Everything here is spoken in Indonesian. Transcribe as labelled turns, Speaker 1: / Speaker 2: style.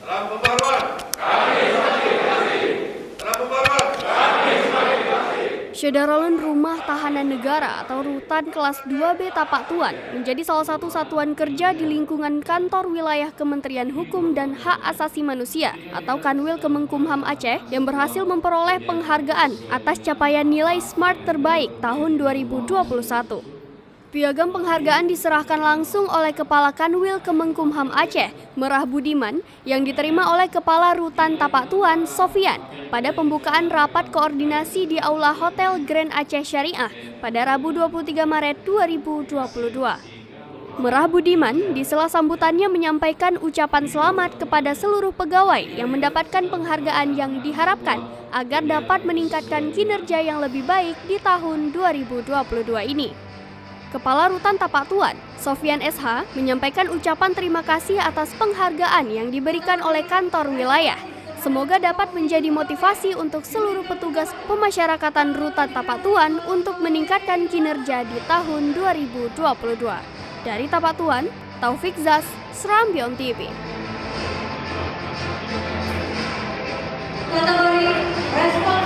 Speaker 1: Dalam pembaruan kami semakin pasti. Dalam pembaruan kami semakin pasti.
Speaker 2: Syederalun Rumah Tahanan Negara atau Rutan Kelas 2B Tapak Tuan menjadi salah satu satuan kerja di lingkungan kantor wilayah Kementerian Hukum dan Hak Asasi Manusia atau Kanwil Kemenkumham Aceh yang berhasil memperoleh penghargaan atas capaian nilai SMART terbaik tahun 2021. Piagam penghargaan diserahkan langsung oleh Kepala Kanwil Kemenkumham Aceh, Merah Budiman, yang diterima oleh Kepala Rutan Tapak Tuan, Sofian, pada pembukaan rapat koordinasi di Aula Hotel Grand Aceh Syariah pada Rabu 23 Maret 2022. Merah Budiman di sela sambutannya menyampaikan ucapan selamat kepada seluruh pegawai yang mendapatkan penghargaan yang diharapkan agar dapat meningkatkan kinerja yang lebih baik di tahun 2022 ini. Kepala Rutan Tapak Tuan, Sofian SH, menyampaikan ucapan terima kasih atas penghargaan yang diberikan oleh kantor wilayah. Semoga dapat menjadi motivasi untuk seluruh petugas pemasyarakatan Rutan Tapak Tuan untuk meningkatkan kinerja di tahun 2022. Dari Tapak Tuan, Taufik Zas, Serambion TV.
Speaker 3: Kategori respon